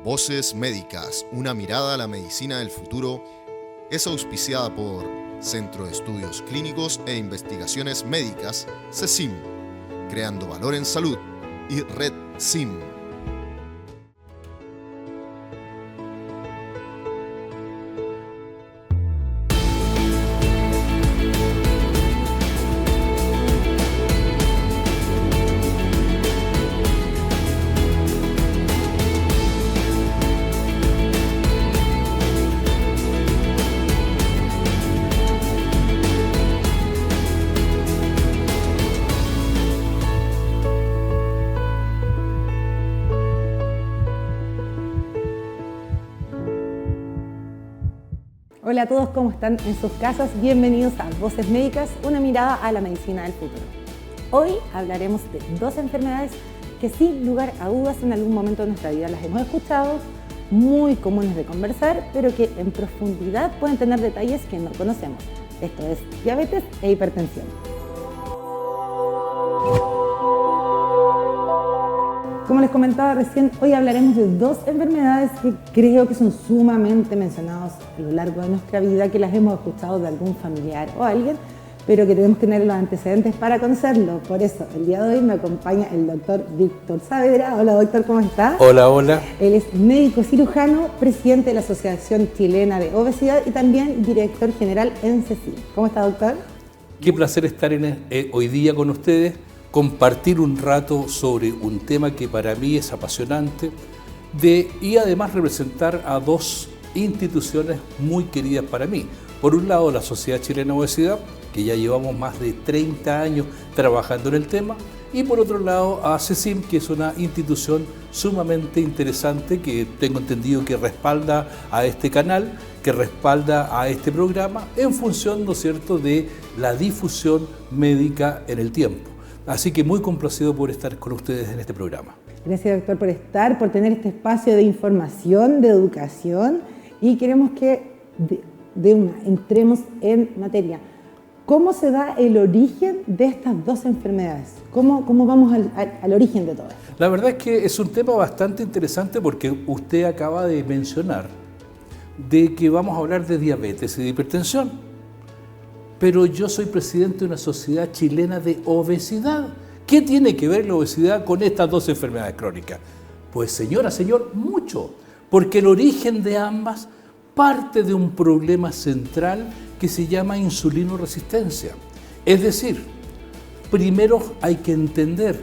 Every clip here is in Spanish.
Voces Médicas, una mirada a la medicina del futuro, es auspiciada por Centro de Estudios Clínicos e Investigaciones Médicas, CECIM, Creando Valor en Salud, y Red SIM. Hola a todos, ¿cómo están en sus casas? Bienvenidos a Voces Médicas, una mirada a la medicina del futuro. Hoy hablaremos de dos enfermedades que sin lugar a dudas en algún momento de nuestra vida las hemos escuchado, muy comunes de conversar, pero que en profundidad pueden tener detalles que no conocemos. Esto es diabetes e hipertensión. Como les comentaba recién, hoy hablaremos de dos enfermedades que creo que son sumamente mencionadas a lo largo de nuestra vida, que las hemos escuchado de algún familiar o alguien, pero que tenemos que tener los antecedentes para conocerlo. Por eso, el día de hoy me acompaña el doctor Víctor Saavedra. Hola doctor, ¿cómo está? Hola, hola. Él es médico cirujano, presidente de la Asociación Chilena de Obesidad y también director general en CECIM. ¿Cómo está doctor? Qué placer estar hoy día con ustedes, compartir un rato sobre un tema que para mí es apasionante y además representar a dos instituciones muy queridas para mí. Por un lado, la Sociedad Chilena de Obesidad, que ya llevamos más de 30 años trabajando en el tema, y por otro lado, a CECIM, que es una institución sumamente interesante que tengo entendido que respalda a este canal, que respalda a este programa en función, ¿no es cierto?, de la difusión médica en el tiempo. Así que muy complacido por estar con ustedes en este programa. Gracias doctor por estar, por tener este espacio de información, de educación, y queremos que entremos en materia. ¿Cómo se da el origen de estas dos enfermedades? ¿Cómo vamos al origen de todo esto? La verdad es que es un tema bastante interesante porque usted acaba de mencionar de que vamos a hablar de diabetes y de hipertensión. Pero yo soy presidente de una sociedad chilena de obesidad. ¿Qué tiene que ver la obesidad con estas dos enfermedades crónicas? Pues señora, señor, mucho. Porque el origen de ambas parte de un problema central que se llama insulinoresistencia. Es decir, primero hay que entender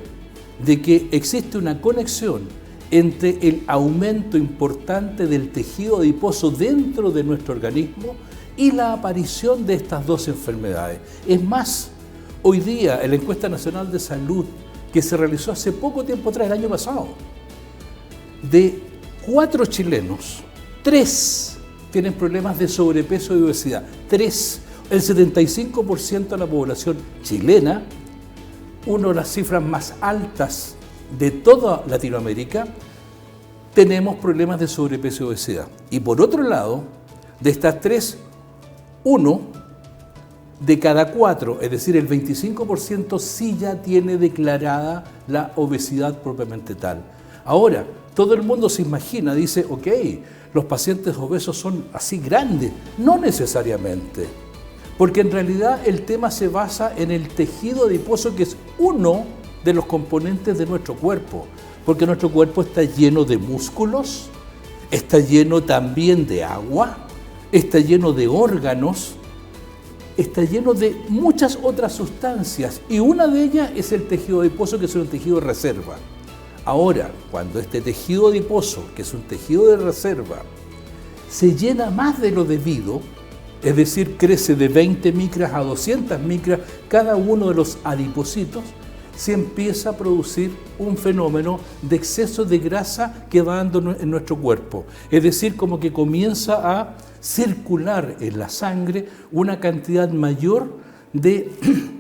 de que existe una conexión entre el aumento importante del tejido adiposo dentro de nuestro organismo y la aparición de estas dos enfermedades. Es más, hoy día en la encuesta nacional de salud que se realizó hace poco tiempo atrás, el año pasado, de 4 chilenos, 3 tienen problemas de sobrepeso y obesidad. 3, el 75% de la población chilena, una de las cifras más altas de toda Latinoamérica, tenemos problemas de sobrepeso y obesidad. Y por otro lado, de estas 3, 1 de cada 4, es decir, el 25% sí ya tiene declarada la obesidad propiamente tal. Ahora, todo el mundo se imagina, dice, ok, los pacientes obesos son así grandes. No necesariamente, porque en realidad el tema se basa en el tejido adiposo, que es uno de los componentes de nuestro cuerpo, porque nuestro cuerpo está lleno de músculos, está lleno también de agua, está lleno de órganos, está lleno de muchas otras sustancias y una de ellas es el tejido adiposo, que es un tejido de reserva. Ahora, cuando este tejido adiposo, que es un tejido de reserva, se llena más de lo debido, es decir, crece de 20 micras a 200 micras cada uno de los adipocitos, se empieza a producir un fenómeno de exceso de grasa que va dando en nuestro cuerpo. Es decir, como que comienza a circular en la sangre una cantidad mayor de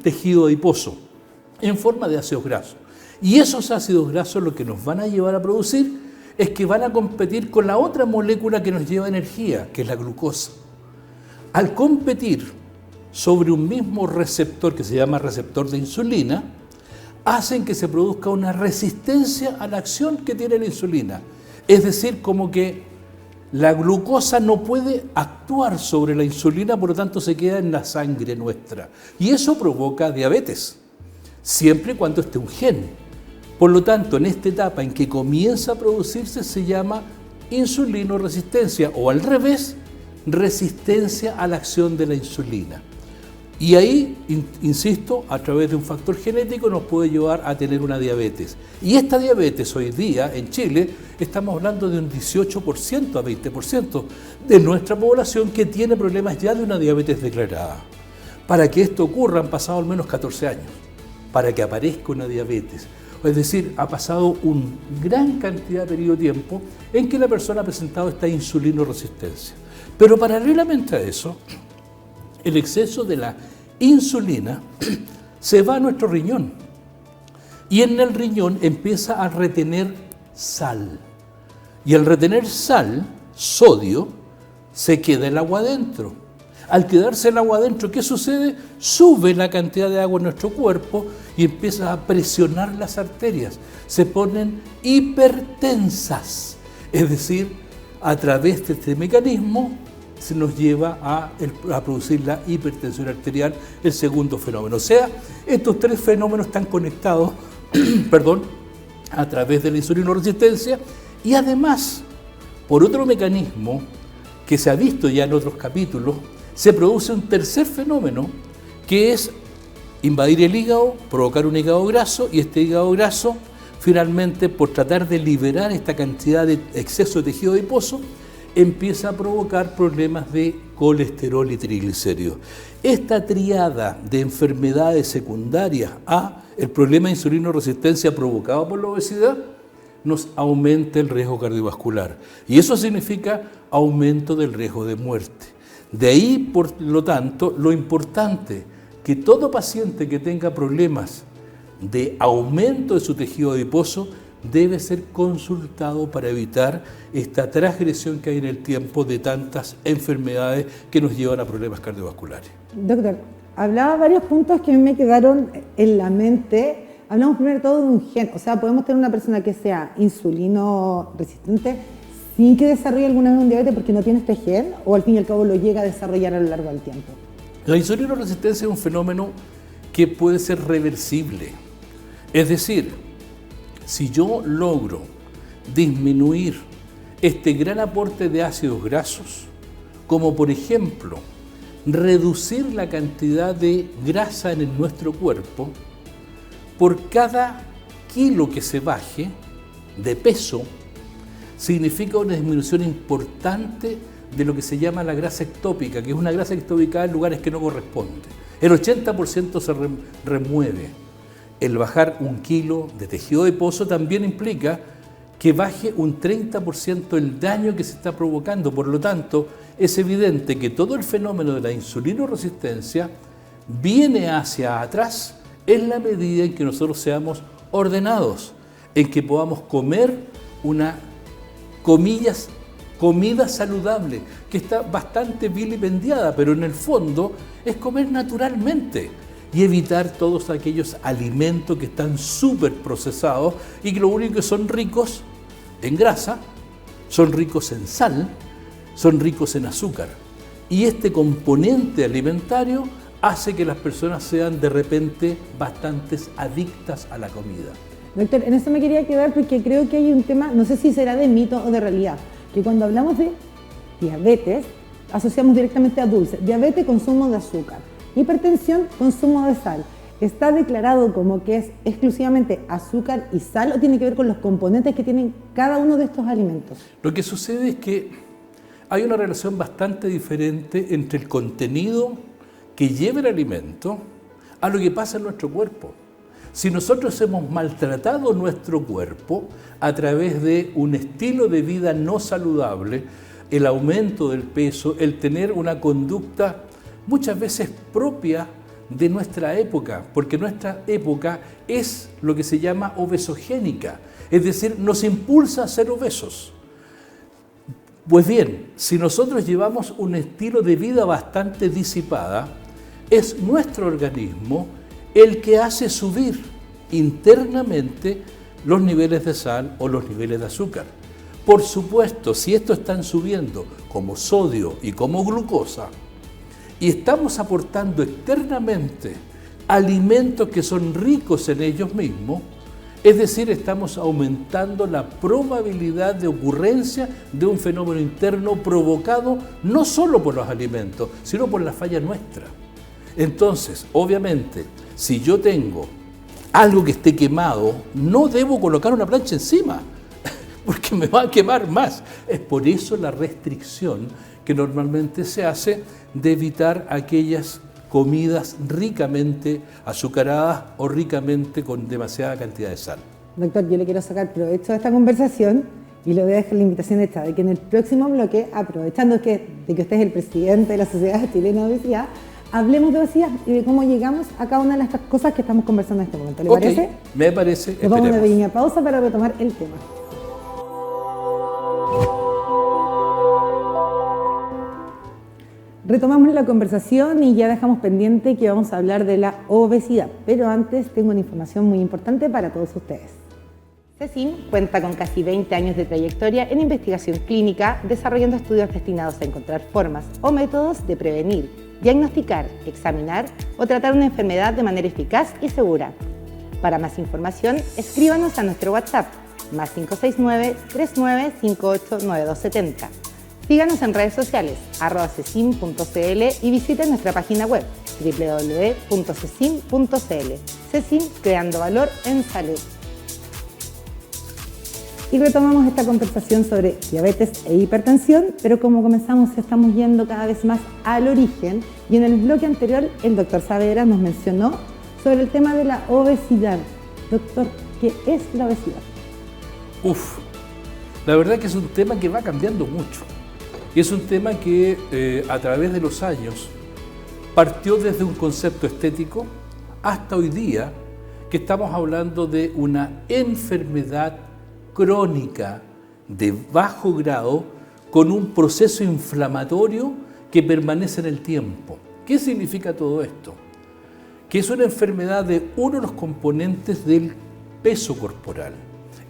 tejido adiposo en forma de ácidos grasos. Y esos ácidos grasos lo que nos van a llevar a producir es que van a competir con la otra molécula que nos lleva energía, que es la glucosa. Al competir sobre un mismo receptor que se llama receptor de insulina, hacen que se produzca una resistencia a la acción que tiene la insulina. Es decir, como que la glucosa no puede actuar sobre la insulina, por lo tanto se queda en la sangre nuestra. Y eso provoca diabetes, siempre y cuando esté un gen. Por lo tanto, en esta etapa en que comienza a producirse se llama insulinoresistencia, o al revés, resistencia a la acción de la insulina. Y ahí, insisto, a través de un factor genético nos puede llevar a tener una diabetes. Y esta diabetes hoy día en Chile, estamos hablando de un 18% a 20% de nuestra población que tiene problemas ya de una diabetes declarada. Para que esto ocurra han pasado al menos 14 años, para que aparezca una diabetes. Es decir, ha pasado una gran cantidad de periodo de tiempo en que la persona ha presentado esta insulinoresistencia. Pero paralelamente a eso, el exceso de la insulina se va a nuestro riñón y en el riñón empieza a retener sal. Y al retener sal, sodio, se queda el agua adentro. Al quedarse el agua adentro, ¿qué sucede? Sube la cantidad de agua en nuestro cuerpo y empieza a presionar las arterias. Se ponen hipertensas. Es decir, a través de este mecanismo se nos lleva a producir la hipertensión arterial, el segundo fenómeno. O sea, estos tres fenómenos están conectados a través de la insulinoresistencia y además, por otro mecanismo que se ha visto ya en otros capítulos, se produce un tercer fenómeno que es invadir el hígado, provocar un hígado graso y este hígado graso finalmente por tratar de liberar esta cantidad de exceso de tejido adiposo empieza a provocar problemas de colesterol y triglicéridos. Esta triada de enfermedades secundarias a el problema de insulinoresistencia provocado por la obesidad nos aumenta el riesgo cardiovascular y eso significa aumento del riesgo de muerte. De ahí, por lo tanto, lo importante que todo paciente que tenga problemas de aumento de su tejido adiposo debe ser consultado para evitar esta transgresión que hay en el tiempo de tantas enfermedades que nos llevan a problemas cardiovasculares. Doctor, hablaba varios puntos que a mí me quedaron en la mente. Hablamos primero de todo de un gen, o sea, podemos tener una persona que sea insulino resistente sin que desarrolle alguna vez un diabetes porque no tiene este gen, o al fin y al cabo lo llega a desarrollar a lo largo del tiempo. La insulinoresistencia es un fenómeno que puede ser reversible. Es decir, si yo logro disminuir este gran aporte de ácidos grasos, como por ejemplo reducir la cantidad de grasa en nuestro cuerpo, por cada kilo que se baje de peso, significa una disminución importante de lo que se llama la grasa ectópica, que es una grasa que está ubicada en lugares que no corresponden. El 80% se remueve. El bajar un kilo de tejido adiposo también implica que baje un 30% el daño que se está provocando. Por lo tanto, es evidente que todo el fenómeno de la insulinoresistencia viene hacia atrás en la medida en que nosotros seamos ordenados, en que podamos comer una, comillas, comida saludable, que está bastante vilipendiada, pero en el fondo es comer naturalmente y evitar todos aquellos alimentos que están súper procesados y que lo único que son ricos en grasa, son ricos en sal, son ricos en azúcar. Y este componente alimentario hace que las personas sean de repente bastante adictas a la comida. Doctor, en eso me quería quedar porque creo que hay un tema, no sé si será de mito o de realidad, que cuando hablamos de diabetes asociamos directamente a dulce. Diabetes, consumo de azúcar. Hipertensión, consumo de sal. ¿Está declarado como que es exclusivamente azúcar y sal o tiene que ver con los componentes que tienen cada uno de estos alimentos? Lo que sucede es que hay una relación bastante diferente entre el contenido que lleva el alimento a lo que pasa en nuestro cuerpo. Si nosotros hemos maltratado nuestro cuerpo a través de un estilo de vida no saludable, el aumento del peso, el tener una conducta muchas veces propia de nuestra época, porque nuestra época es lo que se llama obesogénica, es decir, nos impulsa a ser obesos. Pues bien, si nosotros llevamos un estilo de vida bastante disipada, es nuestro organismo el que hace subir internamente los niveles de sal o los niveles de azúcar. Por supuesto, si estos están subiendo como sodio y como glucosa, y estamos aportando externamente alimentos que son ricos en ellos mismos, es decir, estamos aumentando la probabilidad de ocurrencia de un fenómeno interno provocado no solo por los alimentos, sino por la falla nuestra. Entonces, obviamente, si yo tengo algo que esté quemado, no debo colocar una plancha encima, porque me va a quemar más. Es por eso la restricción que normalmente se hace de evitar aquellas comidas ricamente azucaradas o ricamente con demasiada cantidad de sal. Doctor, yo le quiero sacar provecho de esta conversación y le voy a dejar la invitación hecha de que en el próximo bloque, aprovechando de que usted es el presidente de la Sociedad Chilena de Obesidad, hablemos de obesidad y de cómo llegamos a cada una de estas cosas que estamos conversando en este momento. ¿Le parece? Me parece. Nos vamos a una pequeña pausa para retomar el tema. Retomamos la conversación y ya dejamos pendiente que vamos a hablar de la obesidad, pero antes tengo una información muy importante para todos ustedes. CECIM cuenta con casi 20 años de trayectoria en investigación clínica, desarrollando estudios destinados a encontrar formas o métodos de prevenir, diagnosticar, examinar o tratar una enfermedad de manera eficaz y segura. Para más información, escríbanos a nuestro WhatsApp, +569 3958 9270. Síganos en redes sociales, @cecim.cl y visiten nuestra página web, www.cecim.cl. CECIM, creando valor en salud. Y retomamos esta conversación sobre diabetes e hipertensión, pero como comenzamos, estamos yendo cada vez más al origen, y en el bloque anterior el doctor Saavedra nos mencionó sobre el tema de la obesidad. Doctor, ¿qué es la obesidad? La verdad que es un tema que va cambiando mucho. Y es un tema que a través de los años partió desde un concepto estético hasta hoy día, que estamos hablando de una enfermedad crónica de bajo grado con un proceso inflamatorio que permanece en el tiempo. ¿Qué significa todo esto? Que es una enfermedad de uno de los componentes del peso corporal.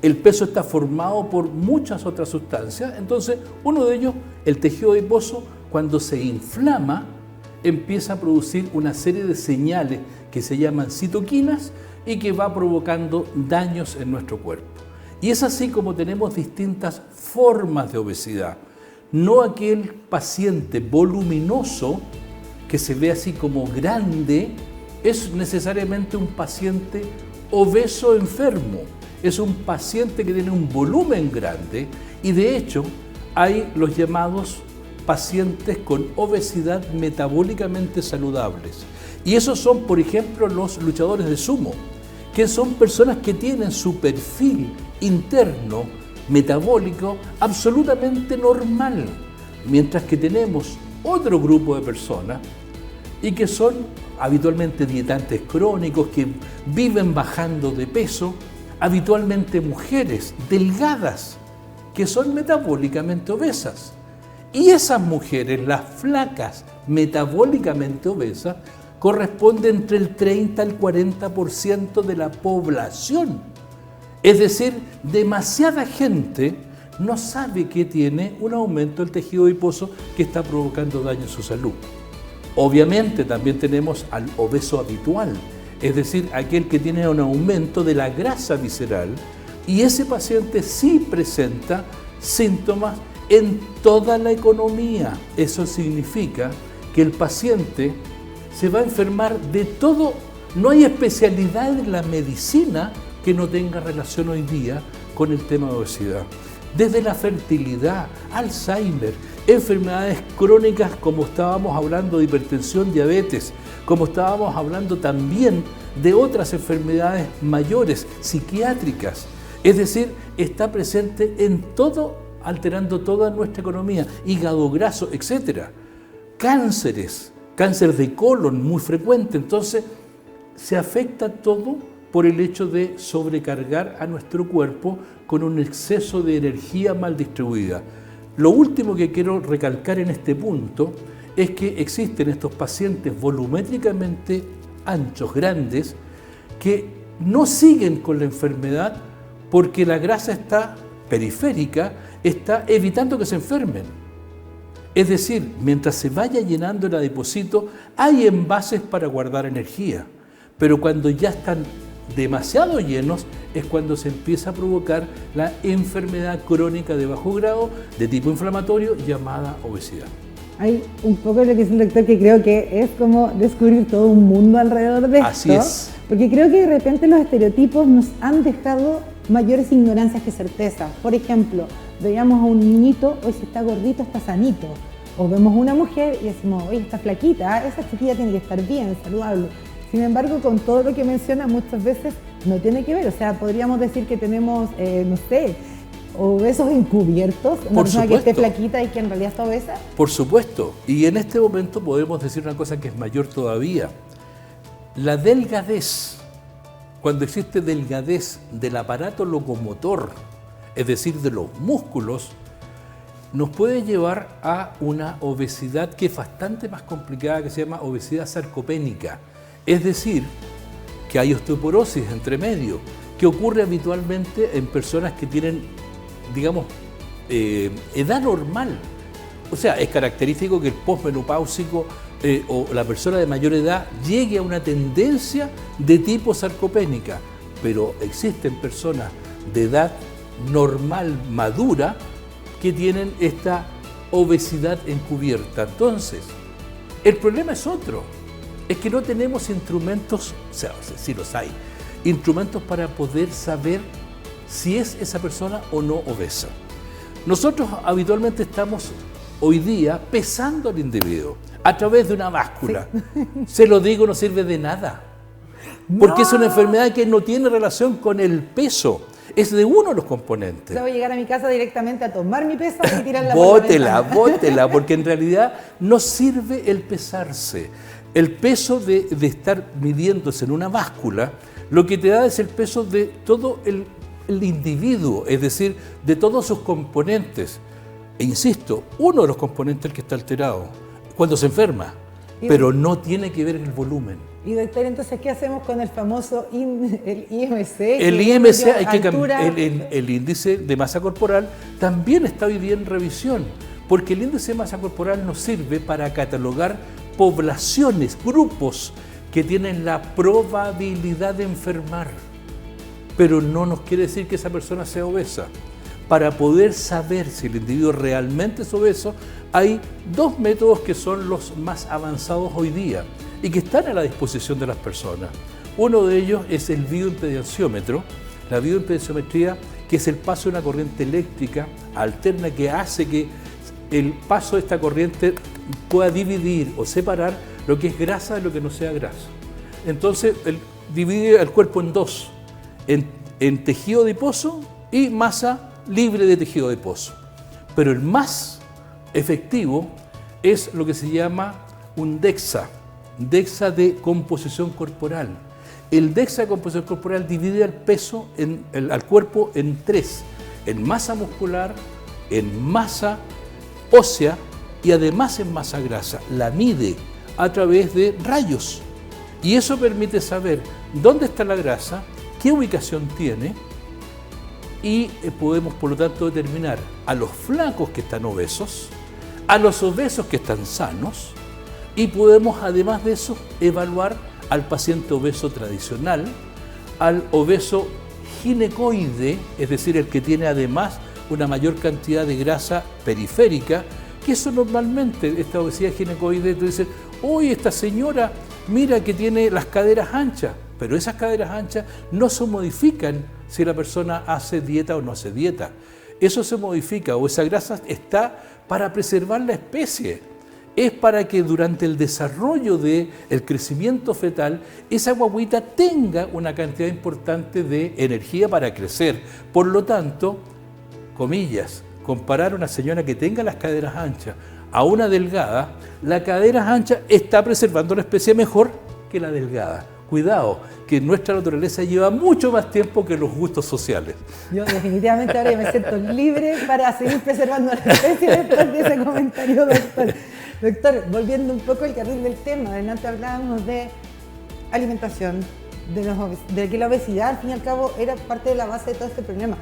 El peso está formado por muchas otras sustancias, entonces uno de ellos, el tejido adiposo, cuando se inflama, empieza a producir una serie de señales que se llaman citoquinas y que va provocando daños en nuestro cuerpo. Y es así como tenemos distintas formas de obesidad. No aquel paciente voluminoso que se ve así como grande es necesariamente un paciente obeso enfermo. Es un paciente que tiene un volumen grande y de hecho hay los llamados pacientes con obesidad metabólicamente saludables. Y esos son, por ejemplo, los luchadores de sumo, que son personas que tienen su perfil interno metabólico absolutamente normal, mientras que tenemos otro grupo de personas y que son habitualmente dietantes crónicos que viven bajando de peso, habitualmente mujeres delgadas que son metabólicamente obesas. Y esas mujeres, las flacas metabólicamente obesas, corresponden entre el 30 al 40% de la población. Es decir, demasiada gente no sabe que tiene un aumento del tejido adiposo que está provocando daño en su salud. Obviamente también tenemos al obeso habitual, es decir, aquel que tiene un aumento de la grasa visceral, y ese paciente sí presenta síntomas en toda la economía. Eso significa que el paciente se va a enfermar de todo. No hay especialidad en la medicina que no tenga relación hoy día con el tema de obesidad. Desde la fertilidad, Alzheimer, enfermedades crónicas como estábamos hablando de hipertensión, diabetes, como estábamos hablando también de otras enfermedades mayores, psiquiátricas. Es decir, está presente en todo, alterando toda nuestra economía, hígado graso, etc. Cánceres, cáncer de colon muy frecuente, entonces se afecta todo por el hecho de sobrecargar a nuestro cuerpo con un exceso de energía mal distribuida. Lo último que quiero recalcar en este punto es que existen estos pacientes volumétricamente anchos, grandes, que no siguen con la enfermedad porque la grasa está periférica está evitando que se enfermen. Es decir, mientras se vaya llenando el adipocito, hay envases para guardar energía, pero cuando ya están demasiado llenos es cuando se empieza a provocar la enfermedad crónica de bajo grado de tipo inflamatorio llamada obesidad. Hay un poco lo que dice el doctor, que creo que es como descubrir todo un mundo alrededor de esto. Así es. Porque creo que de repente los estereotipos nos han dejado mayores ignorancias que certezas. Por ejemplo, veíamos a un niñito, hoy si está gordito está sanito. O vemos a una mujer y decimos, oye, está flaquita, esa chiquilla tiene que estar bien, saludable. Sin embargo, con todo lo que menciona, muchas veces no tiene que ver. O sea, podríamos decir que tenemos, no sé, obesos encubiertos, una persona que esté flaquita y que en realidad está obesa. Por supuesto. Y en este momento podemos decir una cosa que es mayor todavía. La delgadez, cuando existe delgadez del aparato locomotor, es decir, de los músculos, nos puede llevar a una obesidad que es bastante más complicada, que se llama obesidad sarcopénica. Es decir, que hay osteoporosis entre medio, que ocurre habitualmente en personas que tienen, digamos, edad normal. O sea, es característico que el posmenopáusico o la persona de mayor edad llegue a una tendencia de tipo sarcopénica, pero existen personas de edad normal, madura, que tienen esta obesidad encubierta. Entonces, el problema es otro, es que no tenemos instrumentos, o sea, sí los hay, instrumentos para poder saber si es esa persona o no obesa. Nosotros habitualmente estamos hoy día pesando al individuo a través de una báscula. Sí. Se lo digo, no sirve de nada, porque es una enfermedad que no tiene relación con el peso. Es de uno de los componentes. Yo voy a llegar a mi casa directamente a tomar mi peso y tirar la Bótela, porque en realidad no sirve el pesarse. El peso de estar midiéndose en una báscula, lo que te da es el peso de todo el individuo, es decir, de todos sus componentes. E insisto, uno de los componentes es el que está alterado, cuando se enferma, pero no tiene que ver el volumen. Y doctor, entonces, ¿qué hacemos con el famoso el IMC? El IMC, hay que cambiar. El índice de masa corporal también está hoy día en revisión, porque el índice de masa corporal nos sirve para catalogar poblaciones, grupos que tienen la probabilidad de enfermar, pero no nos quiere decir que esa persona sea obesa. Para poder saber si el individuo realmente es obeso, hay dos métodos que son los más avanzados hoy día y que están a la disposición de las personas. Uno de ellos es el bioimpedanciómetro, la bioimpedanciometría, que es el paso de una corriente eléctrica alterna que hace que el paso de esta corriente pueda dividir o separar lo que es grasa de lo que no sea grasa. Entonces, divide el cuerpo en dos, en tejido adiposo y masa libre de tejido adiposo. Pero el más efectivo es lo que se llama un DEXA de composición corporal. El DEXA de composición corporal divide el peso al cuerpo en tres: en masa muscular, en masa ósea y además en masa grasa. La mide a través de rayos y eso permite saber dónde está la grasa, qué ubicación tiene, y podemos por lo tanto determinar a los flacos que están obesos, a los obesos que están sanos, y podemos además de eso evaluar al paciente obeso tradicional, al obeso ginecoide, es decir, el que tiene además una mayor cantidad de grasa periférica, que eso normalmente, esta obesidad ginecoide, tú dices, oye, esta señora, mira que tiene las caderas anchas, pero esas caderas anchas no se modifican si la persona hace dieta o no hace dieta. Eso se modifica, o esa grasa está para preservar la especie. Es para que durante el desarrollo del crecimiento fetal, esa guagüita tenga una cantidad importante de energía para crecer. Por lo tanto, comillas, comparar a una señora que tenga las caderas anchas a una delgada, la cadera ancha está preservando la especie mejor que la delgada. Cuidado, que nuestra naturaleza lleva mucho más tiempo que los gustos sociales. Yo definitivamente ahora me siento libre para seguir preservando la especie después de ese comentario, doctor. Doctor, volviendo un poco al carril del tema, adelante hablábamos de alimentación, de que la obesidad al fin y al cabo era parte de la base de todo este problema.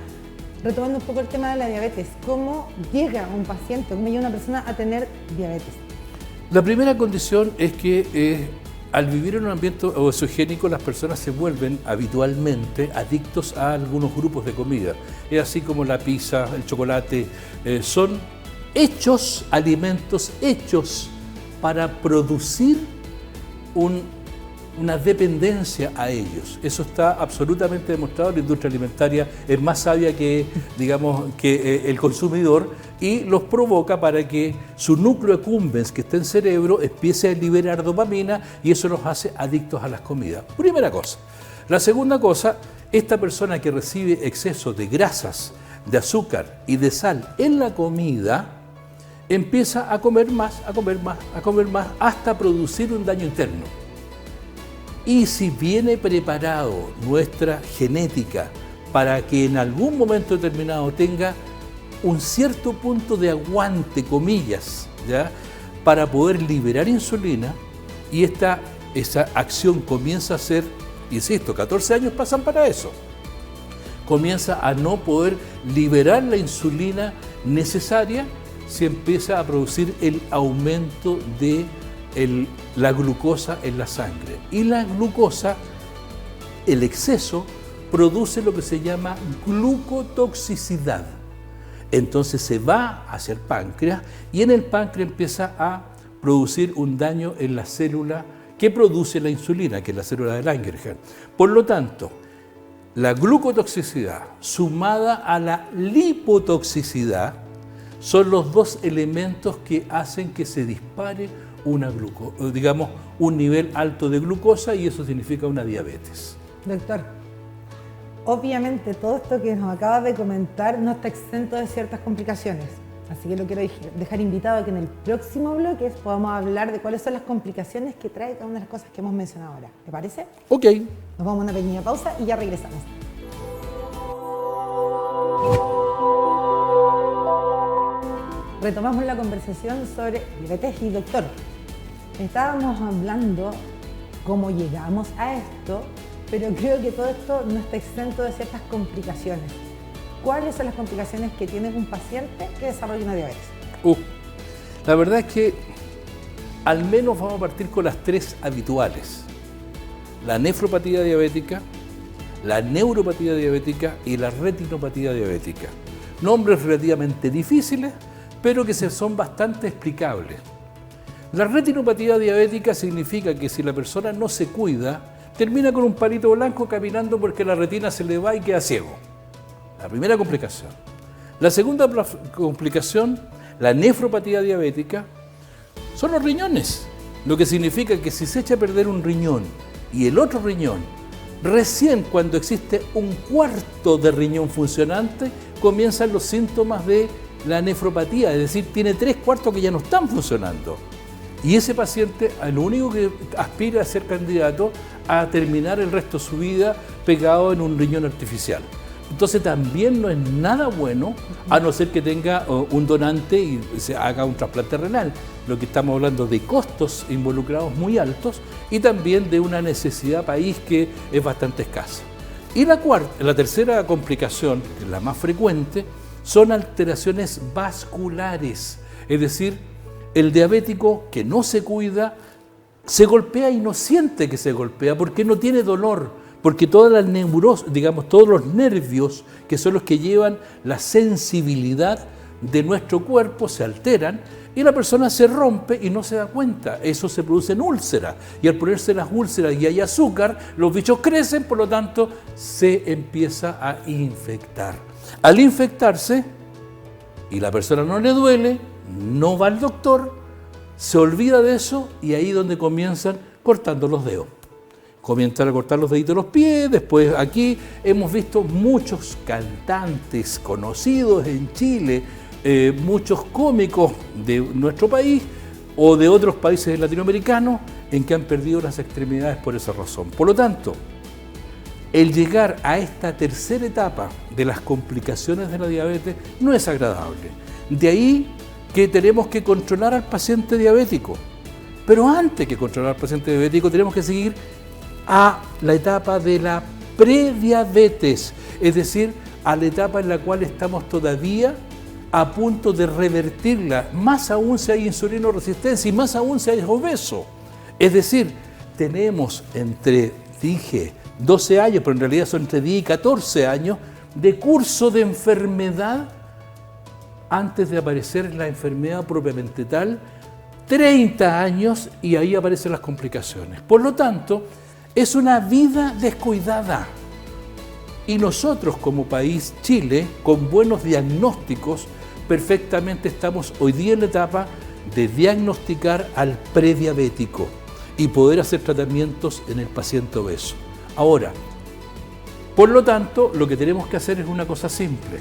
retomando un poco el tema de la diabetes, ¿cómo llega un paciente, cómo llega una persona a tener diabetes? La primera condición es que al vivir en un ambiente obesogénico las personas se vuelven habitualmente adictos a algunos grupos de comida. Es así como la pizza, el chocolate, son alimentos hechos para producir una dependencia a ellos. Eso está absolutamente demostrado. La industria alimentaria es más sabia que, digamos, que el consumidor y los provoca para que su núcleo accumbens que está en el cerebro empiece a liberar dopamina y eso los hace adictos a las comidas. Primera cosa. La segunda cosa, esta persona que recibe exceso de grasas, de azúcar y de sal en la comida, empieza a comer más, hasta producir un daño interno. Y si viene preparado nuestra genética para que en algún momento determinado tenga un cierto punto de aguante, comillas, ¿ya?, para poder liberar insulina, y esa acción comienza a ser, insisto, 14 años pasan para eso, comienza a no poder liberar la insulina necesaria, se empieza a producir el aumento de la glucosa en la sangre. Y la glucosa, el exceso, produce lo que se llama glucotoxicidad. Entonces se va hacia el páncreas y en el páncreas empieza a producir un daño en la célula que produce la insulina, que es la célula de Langerhans. Por lo tanto, la glucotoxicidad sumada a la lipotoxicidad son los dos elementos que hacen que se dispare un nivel alto de glucosa, y eso significa una diabetes. Doctor, obviamente todo esto que nos acaba de comentar no está exento de ciertas complicaciones, así que lo quiero dejar invitado a que en el próximo bloque podamos hablar de cuáles son las complicaciones que trae cada una de las cosas que hemos mencionado ahora. ¿Te parece? Ok. Nos vamos a una pequeña pausa y ya regresamos. Retomamos la conversación sobre diabetes y doctor. Estábamos hablando cómo llegamos a esto, pero creo que todo esto no está exento de ciertas complicaciones. ¿Cuáles son las complicaciones que tiene un paciente que desarrolla una diabetes? La verdad es que al menos vamos a partir con las tres habituales: la nefropatía diabética, la neuropatía diabética y la retinopatía diabética. Nombres relativamente difíciles, pero que son bastante explicables. La retinopatía diabética significa que si la persona no se cuida, termina con un palito blanco caminando porque la retina se le va y queda ciego. La primera complicación. La segunda complicación, la nefropatía diabética, son los riñones. Lo que significa que si se echa a perder un riñón y el otro riñón, recién cuando existe un cuarto de riñón funcionante, comienzan los síntomas de la nefropatía, es decir, tiene 3/4 que ya no están funcionando. Y ese paciente, lo único que aspira a ser candidato a terminar el resto de su vida pegado en un riñón artificial. Entonces también no es nada bueno, a no ser que tenga un donante y se haga un trasplante renal. Lo que estamos hablando de costos involucrados muy altos y también de una necesidad país que es bastante escasa. Y la tercera complicación, que es la más frecuente, son alteraciones vasculares, es decir, el diabético que no se cuida se golpea y no siente que se golpea porque no tiene dolor, porque todas las neurosis, todos los nervios que son los que llevan la sensibilidad de nuestro cuerpo se alteran y la persona se rompe y no se da cuenta. Eso se produce en úlceras y al ponerse las úlceras y hay azúcar, los bichos crecen, por lo tanto se empieza a infectar. Al infectarse y la persona no le duele, no va al doctor, se olvida de eso y ahí es donde comienzan cortando los dedos. Comienzan a cortar los deditos de los pies, después aquí hemos visto muchos cantantes conocidos en Chile, muchos cómicos de nuestro país o de otros países latinoamericanos en que han perdido las extremidades por esa razón. Por lo tanto, el llegar a esta tercera etapa de las complicaciones de la diabetes no es agradable. De ahí que tenemos que controlar al paciente diabético. Pero antes que controlar al paciente diabético tenemos que seguir a la etapa de la prediabetes, es decir, a la etapa en la cual estamos todavía a punto de revertirla, más aún si hay insulinoresistencia y más aún si hay obeso. Es decir, tenemos entre, dije, 12 años, pero en realidad son entre 10 y 14 años de curso de enfermedad antes de aparecer la enfermedad propiamente tal, 30 años y ahí aparecen las complicaciones. Por lo tanto, es una vida descuidada. Y nosotros como país, Chile, con buenos diagnósticos, perfectamente estamos hoy día en la etapa de diagnosticar al prediabético y poder hacer tratamientos en el paciente obeso. Ahora, por lo tanto, lo que tenemos que hacer es una cosa simple: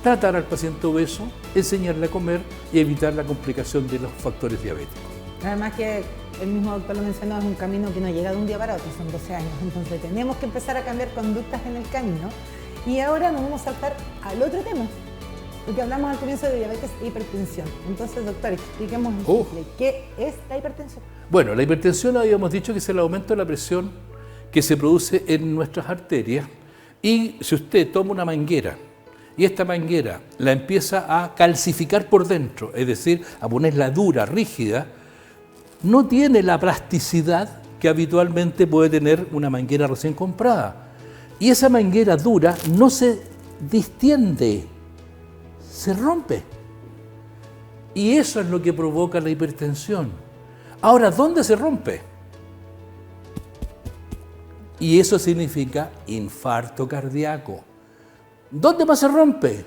tratar al paciente obeso, enseñarle a comer y evitar la complicación de los factores diabéticos. Además que el mismo doctor lo mencionó, es un camino que no llega de un día para otro, son 12 años, entonces tenemos que empezar a cambiar conductas en el camino. Y ahora nos vamos a saltar al otro tema, porque hablamos al comienzo de diabetes e hipertensión. Entonces, doctor, expliquemos en simple, ¿qué es la hipertensión? Bueno, la hipertensión habíamos dicho que es el aumento de la presión que se produce en nuestras arterias, y si usted toma una manguera y esta manguera la empieza a calcificar por dentro, es decir, a ponerla dura, rígida, no tiene la plasticidad que habitualmente puede tener una manguera recién comprada. Y esa manguera dura no se distiende, se rompe. Y eso es lo que provoca la hipertensión. Ahora, ¿dónde se rompe? Y eso significa infarto cardíaco. ¿Dónde más se rompe?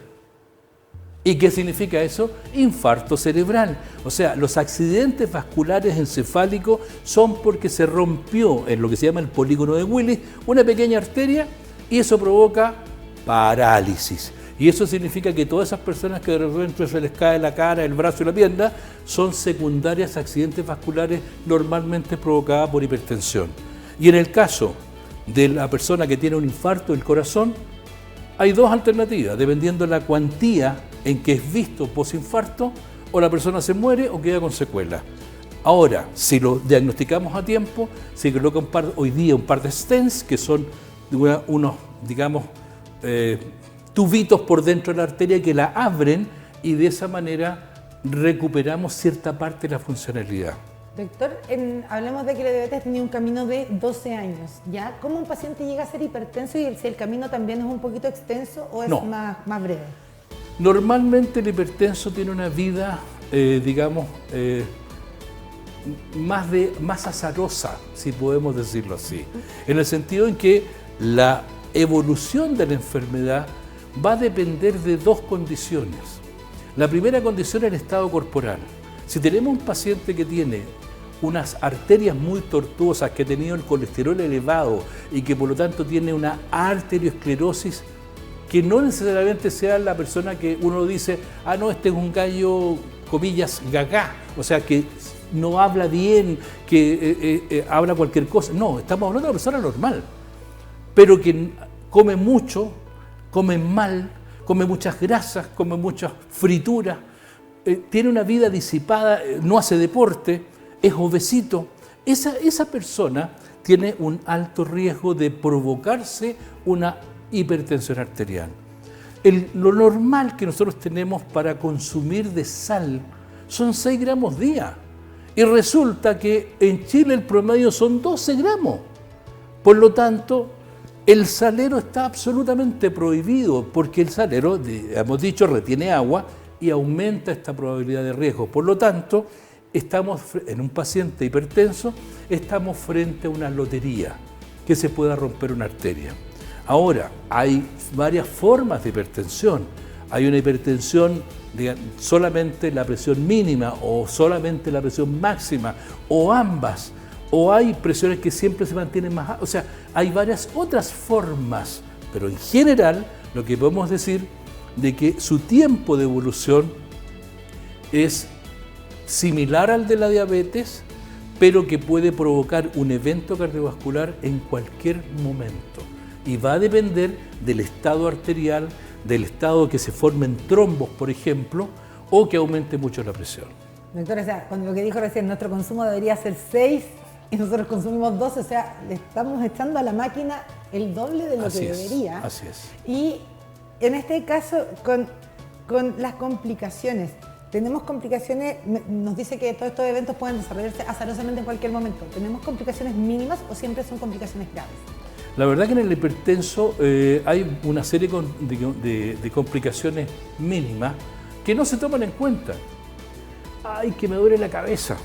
¿Y qué significa eso? Infarto cerebral. O sea, los accidentes vasculares encefálicos son porque se rompió en lo que se llama el polígono de Willis una pequeña arteria y eso provoca parálisis. Y eso significa que todas esas personas que de repente se les cae la cara, el brazo y la pierna son secundarias a accidentes vasculares normalmente provocadas por hipertensión. Y en el caso de la persona que tiene un infarto del corazón, hay dos alternativas, dependiendo de la cuantía en que es visto posinfarto, o la persona se muere o queda con secuelas. Ahora, si lo diagnosticamos a tiempo, se coloca hoy día un par de stents, que son unos, digamos, tubitos por dentro de la arteria que la abren y de esa manera recuperamos cierta parte de la funcionalidad. Doctor, hablemos de que la diabetes tenía un camino de 12 años, ¿ya? ¿Cómo un paciente llega a ser hipertenso y si el camino también es un poquito extenso o es más breve? Normalmente el hipertenso tiene una vida, digamos, más azarosa, si podemos decirlo así, en el sentido en que la evolución de la enfermedad va a depender de dos condiciones. La primera condición es el estado corporal. Si tenemos un paciente que tiene unas arterias muy tortuosas, que ha tenido el colesterol elevado y que por lo tanto tiene una arteriosclerosis, que no necesariamente sea la persona que uno dice, ah, no, este es un gallo, comillas, gagá, o sea, que no habla bien, que habla cualquier cosa. No, estamos hablando de una persona normal, pero que come mucho, come mal, come muchas grasas, come muchas frituras, tiene una vida disipada, no hace deporte, es obesito. Esa persona tiene un alto riesgo de provocarse una hipertensión arterial. Lo normal que nosotros tenemos para consumir de sal son 6 gramos día. Y resulta que en Chile el promedio son 12 gramos. Por lo tanto, el salero está absolutamente prohibido porque el salero, hemos dicho, retiene agua y aumenta esta probabilidad de riesgo. Por lo tanto, estamos en un paciente hipertenso, estamos frente a una lotería, que se pueda romper una arteria. Ahora, hay varias formas de hipertensión. Hay una hipertensión de solamente la presión mínima o solamente la presión máxima o ambas. O hay presiones que siempre se mantienen más altas. O sea, hay varias otras formas. Pero en general, lo que podemos decir de que su tiempo de evolución es similar al de la diabetes, pero que puede provocar un evento cardiovascular en cualquier momento. Y va a depender del estado arterial, del estado que se formen trombos, por ejemplo, o que aumente mucho la presión. Doctor, o sea, cuando lo que dijo recién, nuestro consumo debería ser 6 y nosotros consumimos 12, o sea, le estamos echando a la máquina el doble de lo que debería. Así es. Y En este caso, con las complicaciones, tenemos complicaciones, nos dice que todos estos eventos pueden desarrollarse azarosamente en cualquier momento. ¿Tenemos complicaciones mínimas o siempre son complicaciones graves? La verdad que en el hipertenso hay una serie de complicaciones mínimas que no se toman en cuenta. ¡Ay, que me duele la cabeza!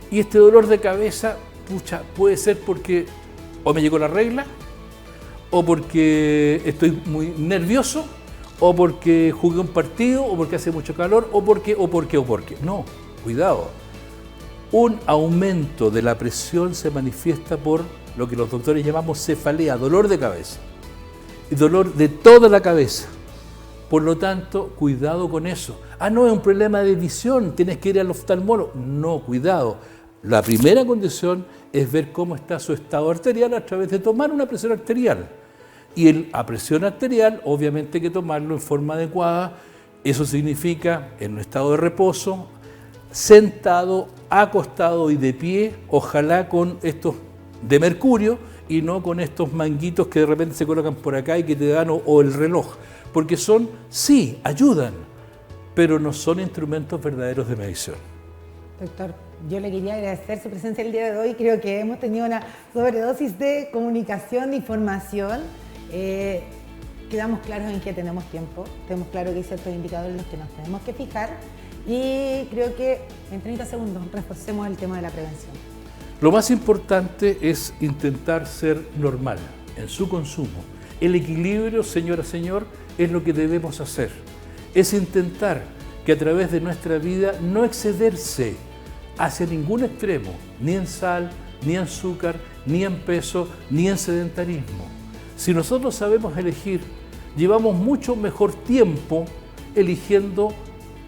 Y este dolor de cabeza, pucha, puede ser porque o me llegó la regla, o porque estoy muy nervioso, o porque jugué un partido, o porque hace mucho calor, o porque. No, cuidado. Un aumento de la presión se manifiesta por lo que los doctores llamamos cefalea, dolor de cabeza, y dolor de toda la cabeza. Por lo tanto, cuidado con eso. No, es un problema de visión, tienes que ir al oftalmólogo. No, cuidado. La primera condición es ver cómo está su estado arterial a través de tomar una presión arterial. Y a presión arterial, obviamente hay que tomarlo en forma adecuada. Eso significa en un estado de reposo, sentado, acostado y de pie, ojalá con estos de mercurio y no con estos manguitos que de repente se colocan por acá y que te dan o el reloj. Porque sí, ayudan, pero no son instrumentos verdaderos de medición. Doctor, yo le quería agradecer su presencia el día de hoy. Creo que hemos tenido una sobredosis de comunicación, de información. Quedamos claros en que tenemos tiempo, tenemos claro que hay ciertos indicadores en los que nos tenemos que fijar y creo que en 30 segundos reforcemos el tema de la prevención. Lo más importante es intentar ser normal en su consumo. El equilibrio, señora, señor, es lo que debemos hacer. Es intentar que a través de nuestra vida no excederse hacia ningún extremo, ni en sal, ni en azúcar, ni en peso, ni en sedentarismo. Si nosotros sabemos elegir, llevamos mucho mejor tiempo eligiendo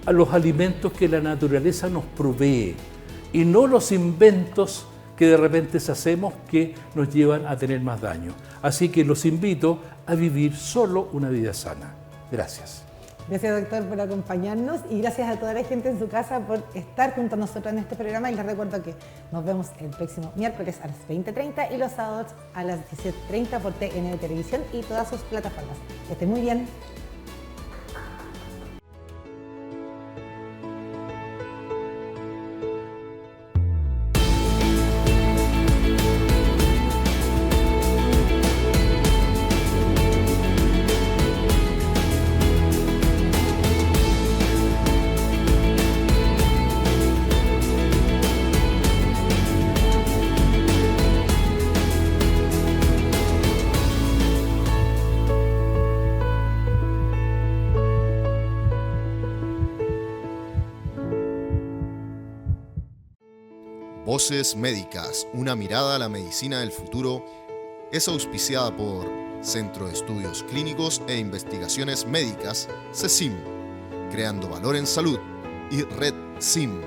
a los alimentos que la naturaleza nos provee y no los inventos que de repente hacemos que nos llevan a tener más daño. Así que los invito a vivir solo una vida sana. Gracias. Gracias, doctor, por acompañarnos y gracias a toda la gente en su casa por estar junto a nosotros en este programa. Y les recuerdo que nos vemos el próximo miércoles a las 20:30 y los sábados a las 17:30 por TN Televisión y todas sus plataformas. Que estén muy bien. Voces Médicas, una mirada a la medicina del futuro, es auspiciada por Centro de Estudios Clínicos e Investigaciones Médicas, CESIM, Creando Valor en Salud, y Red SIM.